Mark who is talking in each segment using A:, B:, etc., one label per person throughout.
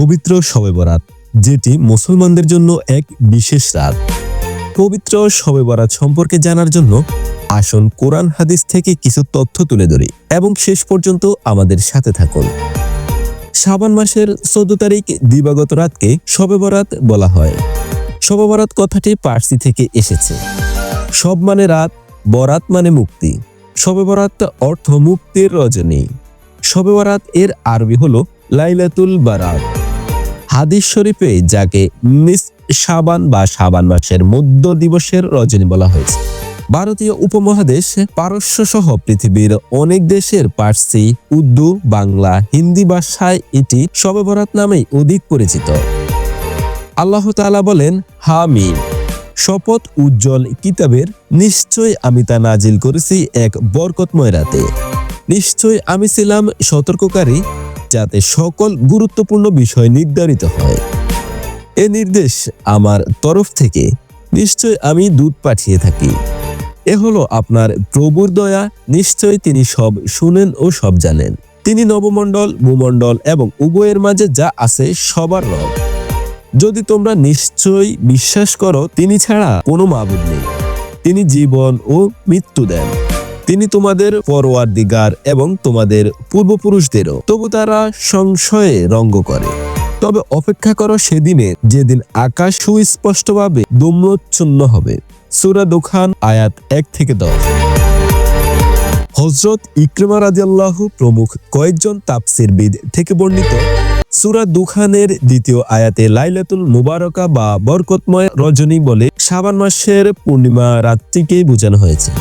A: পবিত্র শবে বরাত, যেটি মুসলমানদের জন্য এক বিশেষ রাত। পবিত্র শবে বরাত সম্পর্কে জানার জন্য আসুন কোরআন হাদিস থেকে কিছু তথ্য তুলে ধরি এবং শেষ পর্যন্ত আমাদের সাথে থাকুন। শাবান মাসের 14 তারিখ দিবাগত রাতকে শবে বরাত বলা হয়। শবে বরাত কথাটি পার্সি থেকে এসেছে। শব মানে রাত, বরাত মানে মুক্তি। শবে বরাত অর্থ মুক্তির রজনী। শবে বরাত এর আরবি হলো লাইলাতুল বারাত। হাদিস শরীফে যাকে নিস শাবান বা শাবান মাসের মধ্য দিবসের রজনী বলা হয়েছে। ভারতীয় উপমহাদেশ, পারস্য সহ পৃথিবীর অনেক দেশের পার্সি, উর্দু, বাংলা, হিন্দি ভাষায় এটি শবে বরাত নামেই অধিক পরিচিত। আল্লাহ তাআলা বলেন, হামিম, শপথ উজ্জ্বল কিতাবের, নিশ্চয় আমি তা নাজিল করেছি এক বরকতময় রাতে। নিশ্চয় আমি ছিলাম সতর্ককারী, যাতে সকল গুরুত্বপূর্ণ বিষয় নির্ধারিত হয়। এ নির্দেশ আমার তরফ থেকে। নিশ্চয় আমি দূত পাঠিয়ে থাকি। এ হলো আপনার প্রভুর দয়া। নিশ্চয় তিনি সব শুনেন ও সব জানেন। তিনি নবমণ্ডল, ভূমণ্ডল এবং উভয়ের মাঝে যা আছে সবার রব। যদি তোমরা নিশ্চয় বিশ্বাস করো, তিনি ছাড়া কোনো মাবুদ নেই। তিনি জীবন ও মৃত্যু দেন। তিনি তোমাদের পরওয়ারদিগার এবং তোমাদের পূর্বপুরুষদেরও। তবু তারা সংশয়ে রঙ্গ করে। তবে অপেক্ষা করো সেদিনে, যেদিন আকাশ সুস্পষ্টভাবে ধূম্রচ্ছন্ন হবে। সূরা দুখান আয়াত 1 থেকে 10। হযরত ইকরিমা রাদিয়াল্লাহু প্রমুখ কয়েকজন তাফসীরবিদ থেকে বর্ণিত সূরা দুখানের 2য় আয়াতে লাইলাতুল মুবারাকা বা বরকতময় রজনী বলে শাবান মাসের পূর্ণিমা রাতটিকেই বোঝানো হয়েছে।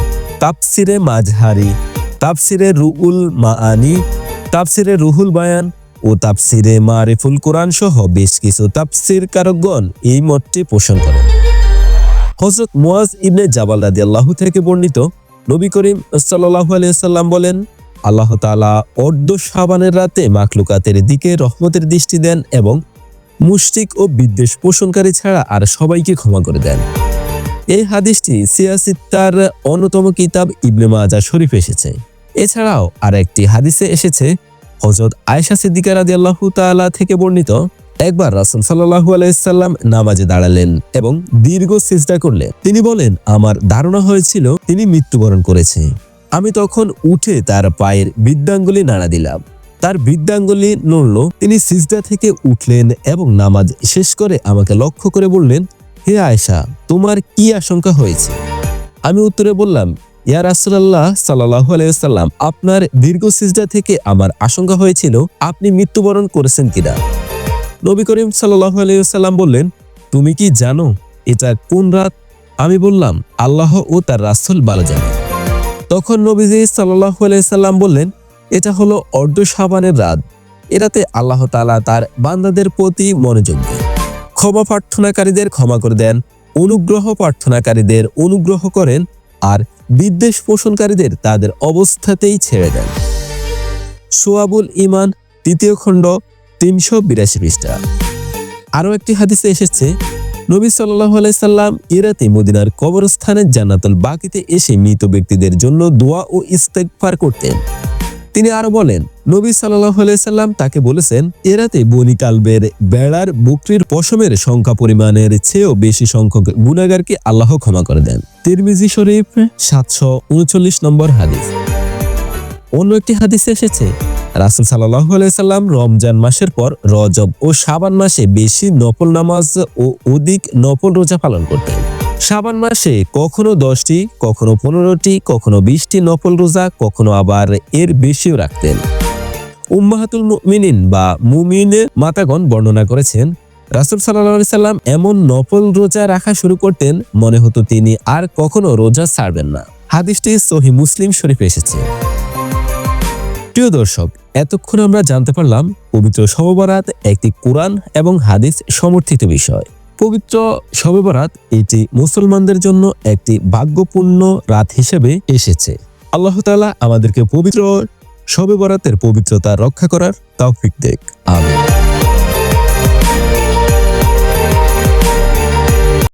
A: তাফসিরে মাজহারি, তাফসিরে রুহুল মাআনি, তাফসিরে রুহুল বায়ান ও তাফসিরে মারিফুল কোরআন সহ বেশ কিছু তাফসীরকারকগণ এই মতটি পোষণ করেন। হযরত মুয়াজ ইবনে জাবাল রাদিয়াল্লাহু থেকে বর্ণিত, নবী করিম সাল্লাল্লাহু আলাইহি ওয়াসাল্লাম বলেন, আল্লাহ তাআলা অর্ধ শাবানের রাতে মাখলুকাতের দিকে রহমতের দৃষ্টি দেন এবং মুশরিক ও বিদ্বেষ পোষণকারী ছাড়া আর সবাইকে ক্ষমা করে দেন। এই হাদিসটি সিয়াসিত্তার অন্যতম কিতাব ইবনে মাজাহ শরীফে এসেছে। এছাড়াও আর একটি হাদিসে এসেছে, হযরত আয়েশা সিদ্দিকা রাদিয়াল্লাহু তাআলা থেকে বর্ণিত, একবার রাসূল সাল্লাল্লাহু আলাইহি সাল্লাম নামাজে দাঁড়ালেন এবং দীর্ঘ সিজদা করলেন। তিনি বলেন, আমার ধারণা হয়েছিল তিনি মৃত্যুবরণ করেছে। আমি তখন উঠে তার পায়ের বৃদ্ধাঙ্গুলি নাড়া দিলাম। তার বৃদ্ধাঙ্গুলি নড়ল। তিনি সিজদা থেকে উঠলেন এবং নামাজ শেষ করে আমাকে লক্ষ্য করে বললেন, হে আয়েশা, তোমার কি আশঙ্কা হয়েছে? আমি উত্তরে বললাম, ইয়া রাসূলুল্লাহ সাল্লাল্লাহু আলাইহি ওয়াসাল্লাম, আপনার দীর্ঘ সিজদা থেকে আমার আশঙ্কা হয়েছিল আপনি মৃত্যুবরণ করেছেন কিনা। নবী করিম সাল্লাল্লাহু আলাইহি ওয়াসাল্লাম বললেন, তুমি কি জানো এটা কোন রাত? আমি বললাম, আল্লাহ ও তার রাসূল ভালো জানেন। তখন নবীজি সাল্লাল্লাহু আলাইহি ওয়াসাল্লাম বললেন, এটা হলো অর্ধ শাবানের রাত। এ রাতে আল্লাহ তাআলা তার বান্দাদের প্রতি মনোযোগ দেন, ক্ষমা প্রার্থনাকারীদের ক্ষমা করে দেন, অনুগ্রহ প্রার্থনাকারীদের অনুগ্রহ করেন, আর বিদ্বেষ পোষণকারীদের তাদের অবস্থাতেই ছেড়ে দেন। শুআবুল ঈমান 3য় খণ্ড 382 পৃষ্ঠা। আরও একটি হাদিসে এসেছে, নবী সাল্লাল্লাহু আলাইহি সাল্লাম এ রাতে মদিনার কবরস্থানের জান্নাতুল বাকিতে এসে মৃত ব্যক্তিদের জন্য দোয়া ও ইস্তেগফার করতেন। তিনি আরো বলেন, নবী সাল্লাল্লাহু আলাইহি সাল্লাম তাকে বলেছেন, এ রাতে বনী কালবের বেড়ার বকরির পশমের সংখ্যা পরিমাণের চেয়েও বেশি সংখ্যক গুনাহগারকে আল্লাহ ক্ষমা করে দেন। তিরমিজি শরীফ 739 নম্বর হাদিস। অন্য একটি হাদিসে এসেছে, রাসূল সাল্লাল্লাহু আলাইহি সাল্লাম রমজান মাসের পর রজব ও শাবান মাসে বেশি নফল নামাজ ও অধিক নফল রোজা পালন করতেন। শাবান মাসে কখনো 10টি, কখনো 15টি, কখনো 20টি নফল রোজা, কখনো আবার এর বেশিও রাখতেন। উম্মাহাতুল মুমিনিন বা মুমিনের মাতাগণ বর্ণনা করেছেন, রাসূল সাল্লাল্লাহু আলাইহি সাল্লাম এমন নফল রোজা রাখা শুরু করতেন, মনে হতো তিনি আর কখনো রোজা ছাড়বেন না। হাদিসটি সহিহ মুসলিম শরীফে এসেছে। প্রিয় দর্শক, এতক্ষণ আমরা জানতে পারলাম পবিত্র শবে বরাত একটি কোরআন এবং হাদিস সমর্থিত বিষয়। পবিত্র শবে বরাত এটি মুসলমানদের জন্য একটি ভাগ্যপূর্ণ রাত হিসেবে এসেছে। আল্লাহ তাআলা আমাদেরকে পবিত্র শবে বরাতের পবিত্রতা রক্ষা করার তৌফিক দেক। আমিন।